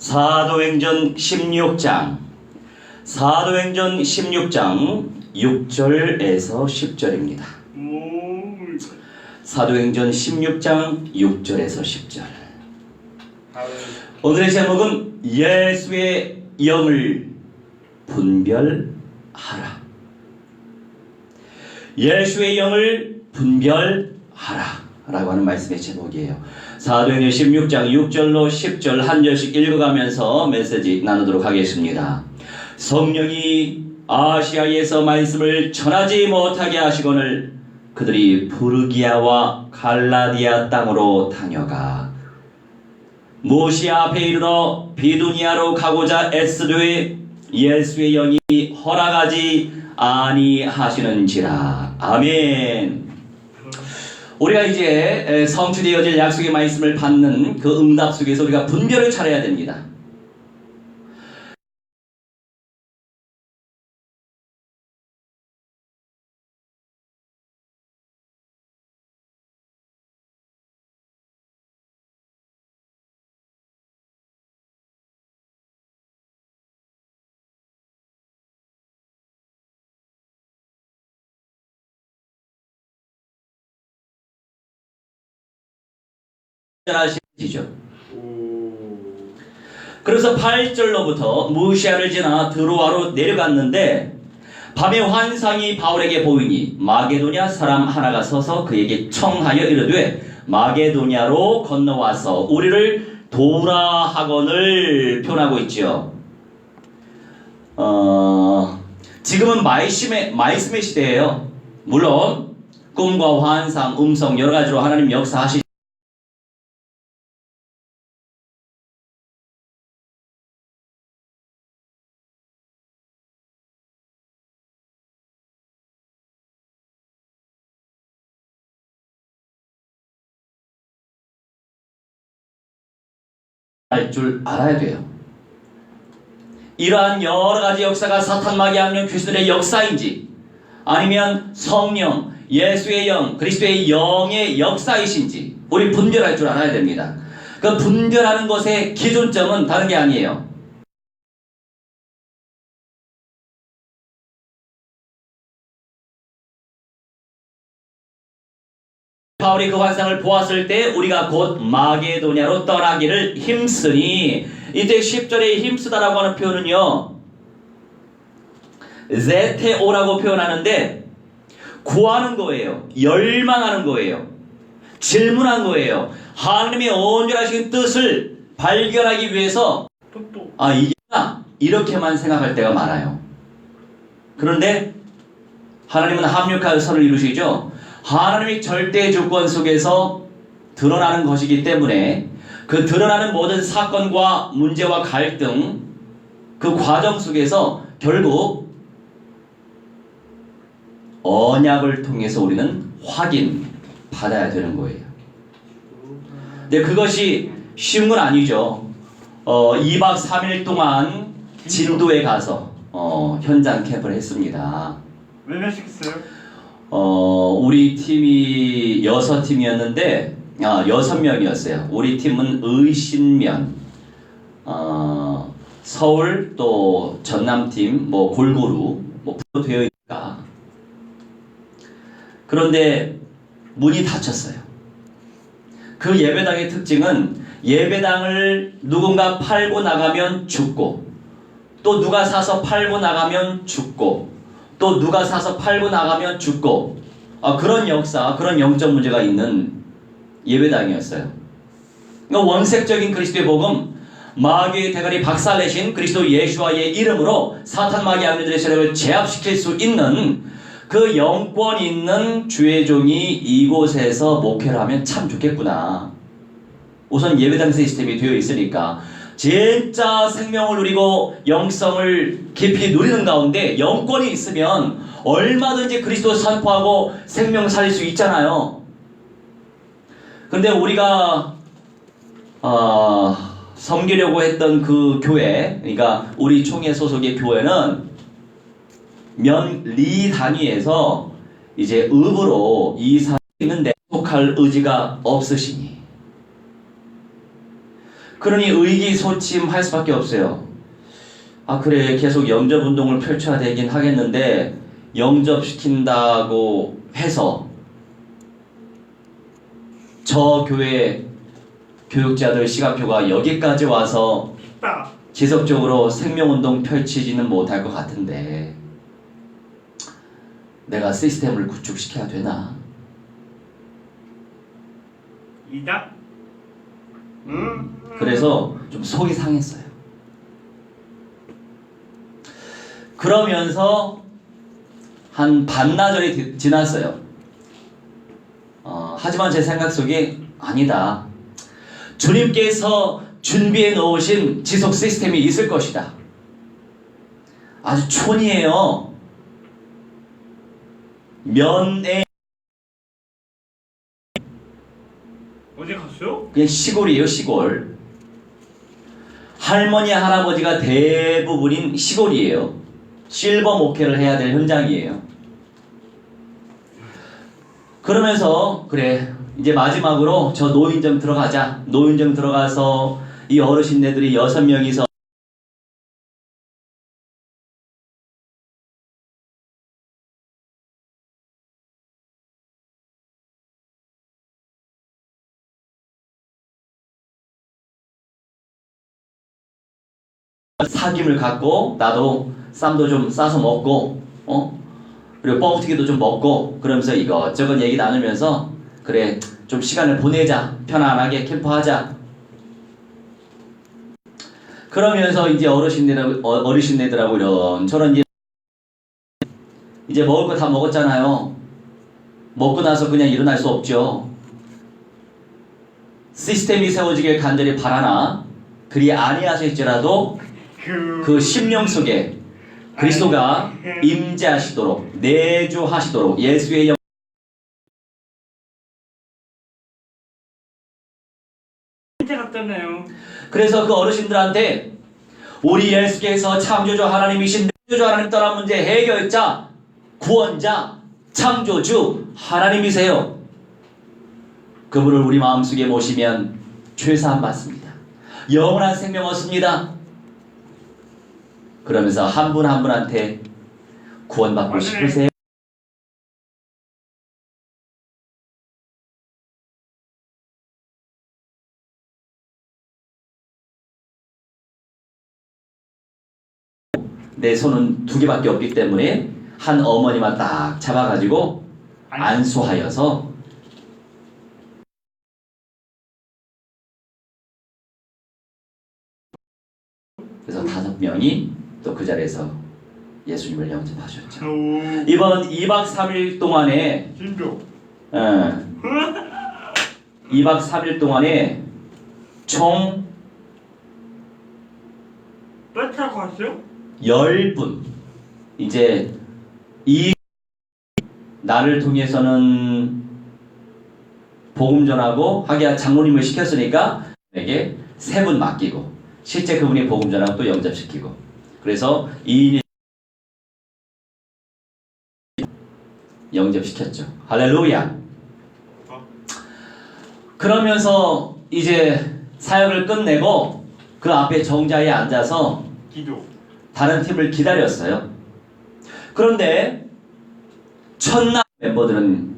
사도행전 16장 6절에서 10절입니다. 사도행전 16장 6절에서 10절. 오늘의 제목은 예수의 영을 분별하라. 예수의 영을 분별하라 라고 하는 말씀의 제목이에요. 사도행전 16장 6절로 10절 한 절씩 읽어가면서 메시지 나누도록 하겠습니다. 성령이 아시아에서 말씀을 전하지 못하게 하시거늘 그들이 부르기아와 갈라디아 땅으로 다녀가 무시아 앞에 이르러 비두니아로 가고자 애쓰되 예수의 영이 허락하지 아니하시는지라. 아멘. 우리가 이제 성취되어질 약속의 말씀을 받는 그 응답 속에서 우리가 분별을 잘해야 됩니다. 하시죠. 그래서 8절로부터 무시아를 지나 드로아로 내려갔는데 밤에 환상이 바울에게 보이니 마게도냐 사람 하나가 서서 그에게 청하여 이르되 마게도냐로 건너와서 우리를 도우라 하거늘 표현하고 있죠. 지금은 말씀의 시대예요. 물론 꿈과 환상, 음성 여러 가지로 하나님 역사하시 할 줄 알아야 돼요. 이러한 여러 가지 역사가 사탄 마귀 악령 귀신들의 역사인지 아니면 성령, 예수의 영, 그리스도의 영의 역사이신지 우리 분별할 줄 알아야 됩니다. 그 분별하는 것의 기준점은 다른 게 아니에요. 바울이 그 환상을 보았을 때 우리가 곧 마게도냐로 떠나기를 힘쓰니, 이제 10절에 힘쓰다라고 하는 표현은요 제테오라고 표현하는데 구하는 거예요. 열망하는 거예요. 질문한 거예요. 하나님의 온전하신 뜻을 발견하기 위해서 이게나 이렇게만 생각할 때가 많아요. 그런데 하나님은 합력하여 선을 이루시죠. 하나님의 절대 주권 속에서 드러나는 것이기 때문에 그 드러나는 모든 사건과 문제와 갈등, 그 과정 속에서 결국 언약을 통해서 우리는 확인 받아야 되는 거예요. 근데 그것이 쉬운 건 아니죠. 2박 3일 동안 진도에 가서 현장 캠프를 했습니다. 몇 명씩 했어요? 우리 팀이 6팀이었는데 6명이었어요. 우리 팀은 의신면, 서울 또 전남팀 골고루 되어 있니까. 그런데 문이 닫혔어요. 그 예배당의 특징은 예배당을 누군가 팔고 나가면 죽고, 또 누가 사서 팔고 나가면 죽고, 또 누가 사서 팔고 나가면 죽고, 그런 역사, 그런 영적 문제가 있는 예배당이었어요. 그러니까 원색적인 그리스도의 복음, 마귀의 대가리 박살내신 그리스도 예수와의 이름으로 사탄 마귀 악령들의 세력을 제압시킬 수 있는 그 영권 있는 주의 종이 이곳에서 목회를 하면 참 좋겠구나. 우선 예배당 시스템이 되어 있으니까 진짜 생명을 누리고 영성을 깊이 누리는 가운데 영권이 있으면 얼마든지 그리스도 선포하고 생명 살릴 수 있잖아요. 근데 우리가 섬기려고 했던 그 교회, 그러니까 우리 총회 소속의 교회는 면리 단위에서 이제 읍으로 이사했는데 속할 의지가 없으시니 그러니 의기소침할 수밖에 없어요. 아 그래 계속 영접운동을 펼쳐야 되긴 하겠는데 영접시킨다고 해서 저 교회 교육자들 시간표가 여기까지 와서 지속적으로 생명운동 펼치지는 못할 것 같은데 내가 시스템을 구축시켜야 되나? 이다? 그래서 좀 속이 상했어요. 그러면서 한 반나절이 지났어요. 하지만 제 생각 속에 아니다. 주님께서 준비해 놓으신 지속 시스템이 있을 것이다. 아주 촌이에요. 면에 어디 갔어요? 그냥 시골이에요, 시골. 할머니, 할아버지가 대부분인 시골이에요. 실버 목회를 해야 될 현장이에요. 그러면서 그래 이제 마지막으로 저 노인정 들어가자. 노인정 들어가서 이 어르신네들이 6명이서 사귐을 갖고 나도 쌈도 좀 싸서 먹고 그리고 뻥튀기도 좀 먹고 그러면서 이것저것 얘기 나누면서 그래 좀 시간을 보내자. 편안하게 캠프하자. 그러면서 이제 어르신네들하고 이런저런 이제 먹을 거 다 먹었잖아요. 먹고 나서 그냥 일어날 수 없죠. 시스템이 세워지길 간절히 바라나 그리 아니하실지라도 그 심령 속에 그리스도가 임재하시도록 내주하시도록 예수의 영 이제 갔잖아요. 그래서 그 어르신들한테 우리 예수께서 창조주 하나님이신 창조주 하나님 떠난 문제 해결자 구원자 창조주 하나님이세요. 그분을 우리 마음속에 모시면 죄사함 받습니다. 영원한 생명 얻습니다. 그러면서 한 분 한 분한테 구원받고 싶으세요? 내 손은 2개밖에 없기 때문에 한 어머니만 딱 잡아가지고 안수하여서 그래서 5명이 또 그 자리에서 예수님을 영접하셨죠. 이번 2박 3일 동안에 진조 2박 3일 동안에 총 왜 타고 왔어요? 10분 이제 이 나를 통해서는 복음 전하고 하기야 장로님을 시켰으니까 에게 3분 맡기고 실제 그분이 복음 전하고 또 영접시키고 그래서 2인이 영접시켰죠. 할렐루야. 그러면서 이제 사역을 끝내고 그 앞에 정자에 앉아서 기도. 다른 팀을 기다렸어요. 그런데 첫날 멤버들은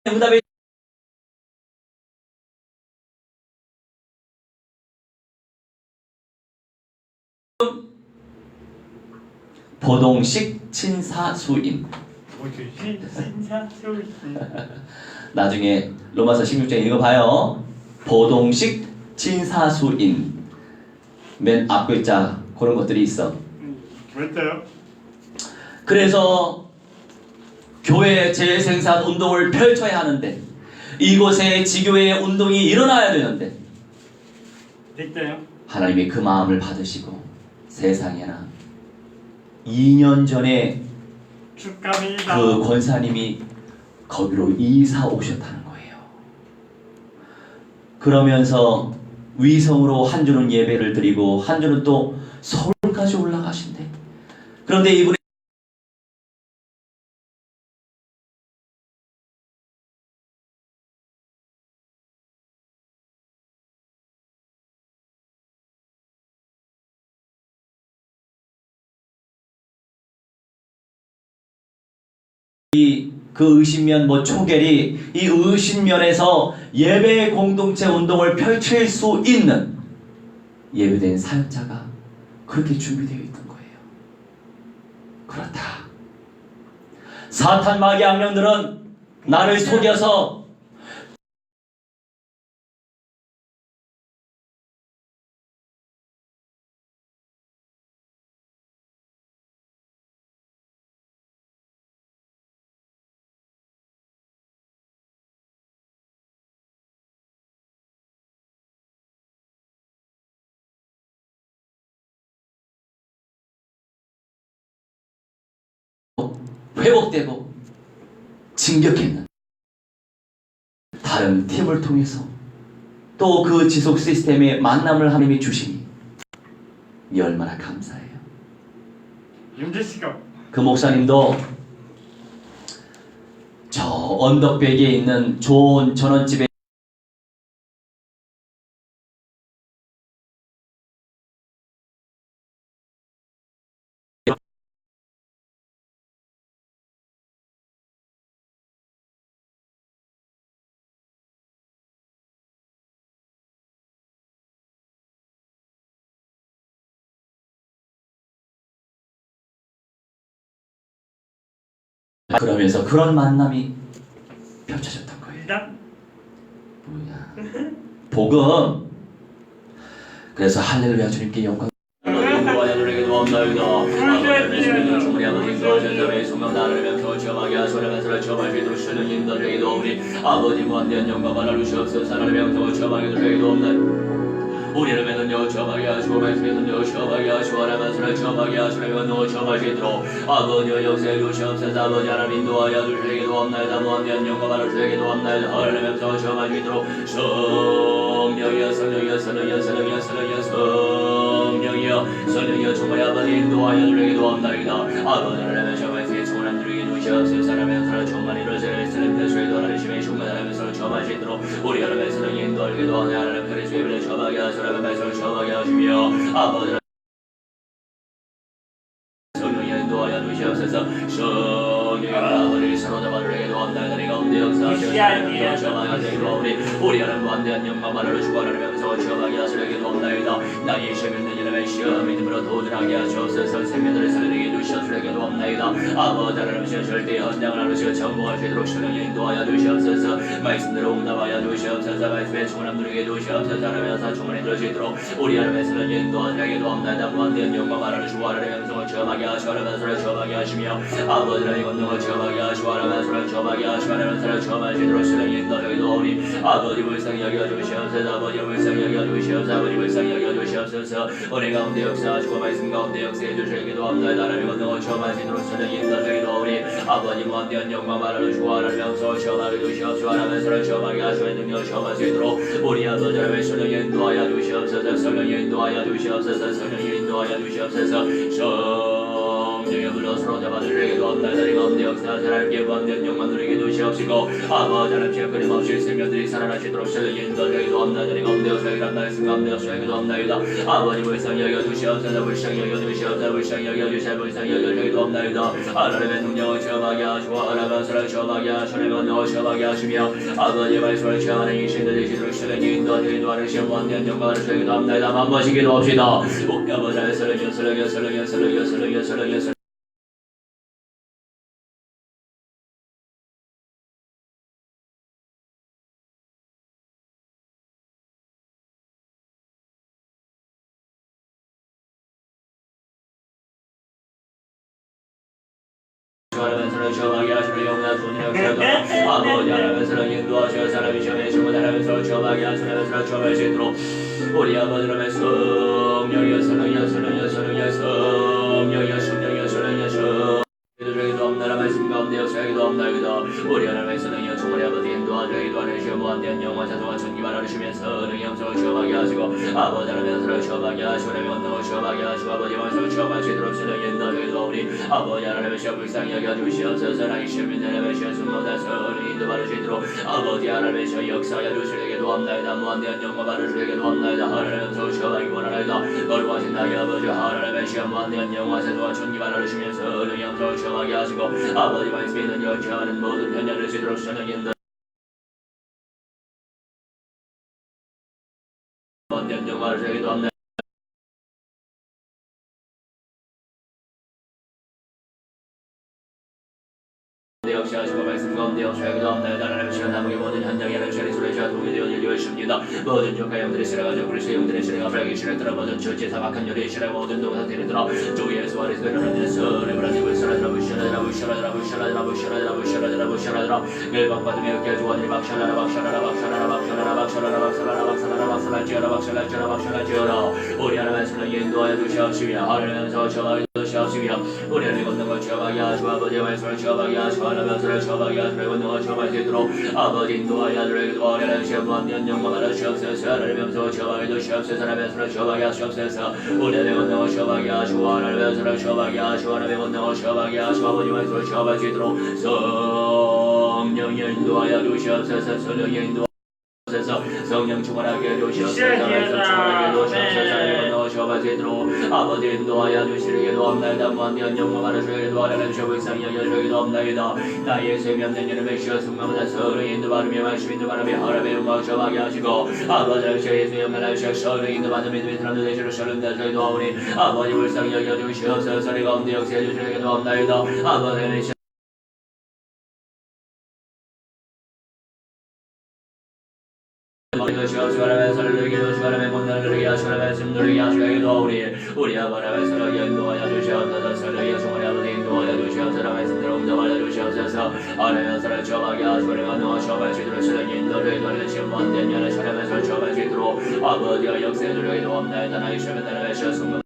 응답에 보동식 친사수임. 나중에 로마서 16장 읽어봐요. 보동식 친사수임. 맨 앞글자 그런 것들이 있어. 왜요? 그래서 교회 재생산 운동을 펼쳐야 하는데 이곳에 지교회의 운동이 일어나야 되는데 됐어요? 하나님이 그 마음을 받으시고 세상에나 2년 전에 축하합니다. 그 권사님이 거기로 이사 오셨다는 거예요. 그러면서 위성으로 한 주는 예배를 드리고 한 주는 또 서울까지 올라가신대. 그런데 이분이 그 의신면 초계리 이 의신면에서 예배 공동체 운동을 펼칠 수 있는 예배된 사역자가 그렇게 준비되어 있던 거예요. 그렇다. 사탄 마귀 악령들은 나를 속여서 회복되고 진격했는 다른 팀을 통해서 또 그 지속 시스템의 만남을 하나님이 주시니 이 얼마나 감사해요. 윤재씨가 그 목사님도 저 언덕배기에 있는 좋은 전원집에 그러면서 그런 만남이 펼쳐졌던 거예요. 일단 뭐야? 복음. 그래서 할렐루야 주님께 영광. 아버지 무한대한 영광을 주시옵소서. 하나님의 영광을 저방에 드리기도 없나이다. 우리를 믿는 저방에 하시고 말씀에는 저방에 하시고 하나님을 저방에 하시려면 저방이도록 아버지의 역사에 주시옵소서. 아버지 하나님 인도하여 주시기도 없나이다. 무한대한 영광을 주시기도 없나이다. 하나님의 저방이도록 성령이여 성령이여 성령이여 성령이여 성령이여 성령이여 성령이여 정말 아버지 인도하여 주시기도 없나이다. 아버지 하나님의 저방에 정말 드리기도 주시옵소서. 하나님의 정말 이루어질 하나님 대수에도 하나님의 충만하면서 저방이도록 우리 하나님의 성령이 인도하기도 하나님 그리스도의 저방에 하시라 말씀을 전하게 하시며 아버지 성령이 인도하여 주시옵소서. 성령의 아버지를 사로잡아 주기도 합니다. 내 가운데 역사하시며 전하게 되기도 하오니 우리 하나님 무한대한 영광만으로 주관하면서 전하게 하시기도 합니다. 나의 시험을 이름의 시험 믿음으로 도전하게 하시옵소서. 생명들을 살리게 주시옵소서기도 합니다. 아버지 하나님 절대 헌장을 하시고 정복할 수 있도록 성령이 인도하여 주시옵소서. 말씀대로 응답하여 주시옵소서. 말씀에 충만함 누리게 주시옵소서. 하나님의 충만히 들으시도록 우리 하나님의 성령이 인도하시기도 합니다. 무한대한 영광만으로 주관하면서 전하게 하시면서 저하게 하시며 아버지 하나님 권능을 저하게 하시고 하나님을 저하게 하시면서 저하시도록 성령이 인도하기도 하오니 아버지 불쌍히 여겨 주시옵소서. 아버지 불쌍히 여겨 주시옵소서. 아버지 불쌍히 여겨 주시옵소서. 은혜 가운데 역사하시고 말씀 가운데 역사해 주시기도 합니다. 하나님 권능을 저하시도록 성령이 인도하기도 하오니 아버지 무한대한 영광만으로 주관하면서 저하게 주시옵소서. 하나님을 저하게 하시는 능력 저하시도록 우리 아버지 하나님의 성령이 인도하여 주시옵소서. 성령이 인도하여 주시옵소서. 성령이 인도하여 주시옵소서. 성령의 불러 사로잡아 주시기도 합니다. 다리 가운데 역사하시라 함께 무한대한 영광 누리게 주시옵시고 아버지 하나님 끊임없이 생명들이 살아나시도록 성령이 인도하기도 합니다. 다리 가운데 역사하기란 말씀 가운데 역사하기도 합니다. 아버지 불쌍히 여겨 주시옵소서. 불쌍히 여겨 주시옵소서. 불쌍히 여겨 주시옵소서. 불쌍히 여겨 주시기도 합니다. 하나님의 능력을 체험하게 하시고 하나님의 사랑을 체험하게 하시며 권능을 체험하게 하시며 아버지의 말씀을 체험하는 이 신들의 지도를 성령이 인도하기도 하시며 무한대한 영광을 주시기도 합니다. 한 번씩 기도합시다. 우리 아버지의 성령이여 성령이여 성령이여 성령이여 성령이여 성령이여 하나님을 저하게 하시며 영원한 손을 역사하다 아버지 하나님을 인도하시어 사람이 시험에 주고 하나님을 저하게 하시면서 저할 수 있도록 우리 아버지 하나님의 성령이여 성령이여 성령이여 성령이여 성령이여 성령이여 성령이여 우리 하나님께서 능히 충만히 아버지 인도하시고 인도하시고 무한대한 영원 자동화 천기만 하시면서 능히 영성을 시험하게 하시고 아버지 하나님께서 시험하게 하시고 내 원능을 시험하게 하시고 아버지 말씀을 시험하시도록 주는 인도하시고 우리 아버지 하나님의 시험 불쌍히 여겨주시옵소서. 나의 시험인 하나님의 시험 숨못해서 능히 인도받으시도록 아버지 하나님의 시험 역사하여 주시기도 합나이다. 무한대한 영광 받으시기도 합나이다. 하나님께서 시험하기 원하나이다. 거룩하신 나의 아버지 하나님의 시험 무한대한 영광 자동화 천기만 하시면서 능히 영성을 시험하게 하시고 아버지 말씀에 있는 여지하는 모든 편견을 지도록 주는 인도 무한대한 영광 받으시기도 합나이다. 역시 하시고 말씀 가운데 역사하기도 합니다. 하나님의 시간 남은 모든 현장에 하나님 시간이 소리시와 동이 되어 일리하십니다. 모든 조카 영들의 시라가지고 그리스도 영들의 시라가 브라기 시라들아 모든 처지에 사박한 열의 시라 모든 동상태를 들어 주 예수 아리스도 일어나는 서를 브라지고 시라들아 부시라들아 부시라들아 부시라들아 부시라들아 부시라들아 부시라들아 열방받으며 이렇게 주원이 박샤라라 박샤라라 박샤라라 박샤라라 박샤라라 박샤라라 박샤라라 박샤라지어라 박샤라지어라 박샤라지어라 우리 하나님의 손을 인도하여 주시옵시며 하나님께서 저하여 주시옵시며 우리 하나님의 권능을 취업하게 하시고 아버지의 말씀을 취업하게 하시고 하나님의 취업하게 하시고 권능을 취업할 수 있도록 아버지 인도하여 주시옵소서. 하나님의 시험 무한대한 영광 받으시옵소서. 하나님의 음성을 취업하게 주시옵소서. 하나님의 손을 취업하게 하시옵소서. 우리 하나님의 권능을 취업하게 하시고 하나님의 손을 취업하게 하시고 하나님의 권능을 취업하게 하시고 아버지의 말씀을 취업할 수 있도록 성령이 인도하여 주시옵소서. 성령이 인도하여 성령 충만하게 주시옵소서. 말씀 충만하게 주시옵소서. 하나님의 권능을 취업할 수 있도록 아버지 인도하여 주시기도 합나이다. 무한대한 영광 받으시기도 하나님 시험 불쌍히 여겨주기도 합나이다. 나의 셈이 없는 이름의 시어 승마보다 서로 인도받으며 말씀 인도받으며 하나님의 영광 취업하게 하시고 아버지 예수의 영광을 시어 서로 인도받으며 믿음의 사람들 되시로 서른 다스리도 하오니 아버지 불쌍히 여겨주시옵소서. 소리 가운데 역사해 주시기도 합나이다. 아버지 하나님의 손을 누리게 하시고 하나님의 권능을 누리게 하시고 하나님의 말씀 누리게 하시기도 하오니 우리 아버지의 손을 인도하여 주시옵소서. 손을 충만히 아버지 인도하여 주시옵소서. 말씀대로 응답하여 주시옵소서. 하나님의 손을 취업하게 하시고 하나님의 권능을 취업할 수 있도록 주는 인도를 인도를 시험 무한대한 연을 하나님의 손을 취업할 수 있도록 아버지가 역사해 주기도 합나이다. 나의 시험은 하나님의 시험 승마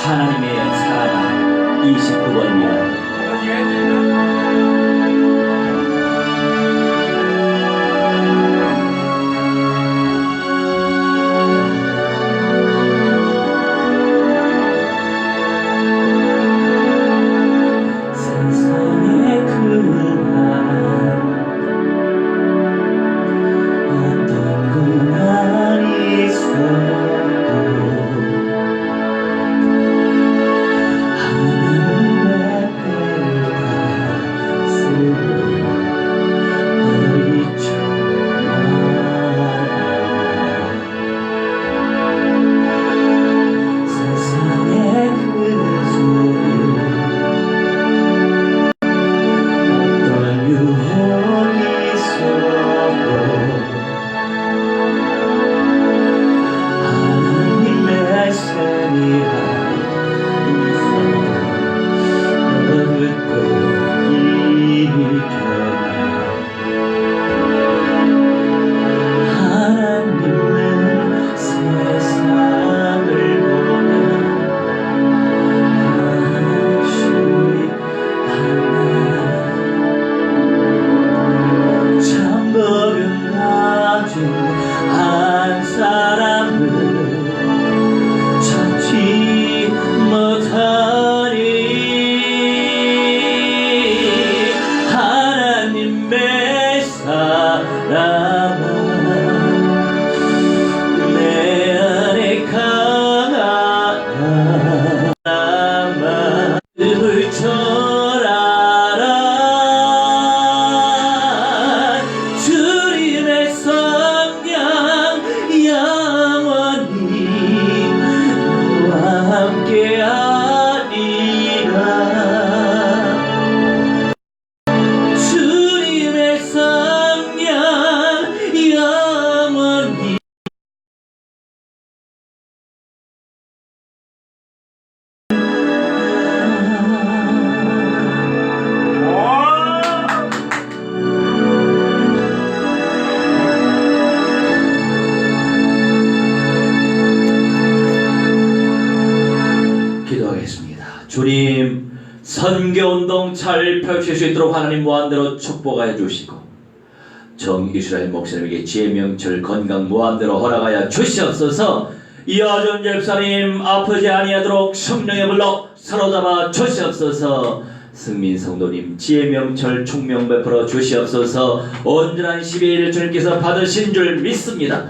하나님의 사랑 29번입니다. 운동 잘 펼칠 수 있도록 하나님 무한대로 축복하여 주시고 정이스라엘 목사님에게 지혜 명철 건강 무한대로 허락하여 주시옵소서. 이하준 집사님 아프지 아니하도록 성령의 불로 사로잡아 주시옵소서. 승민 성도님 지혜 명철 총명 베풀어 주시옵소서. 온전한 12일 주님께서 받으신 줄 믿습니다.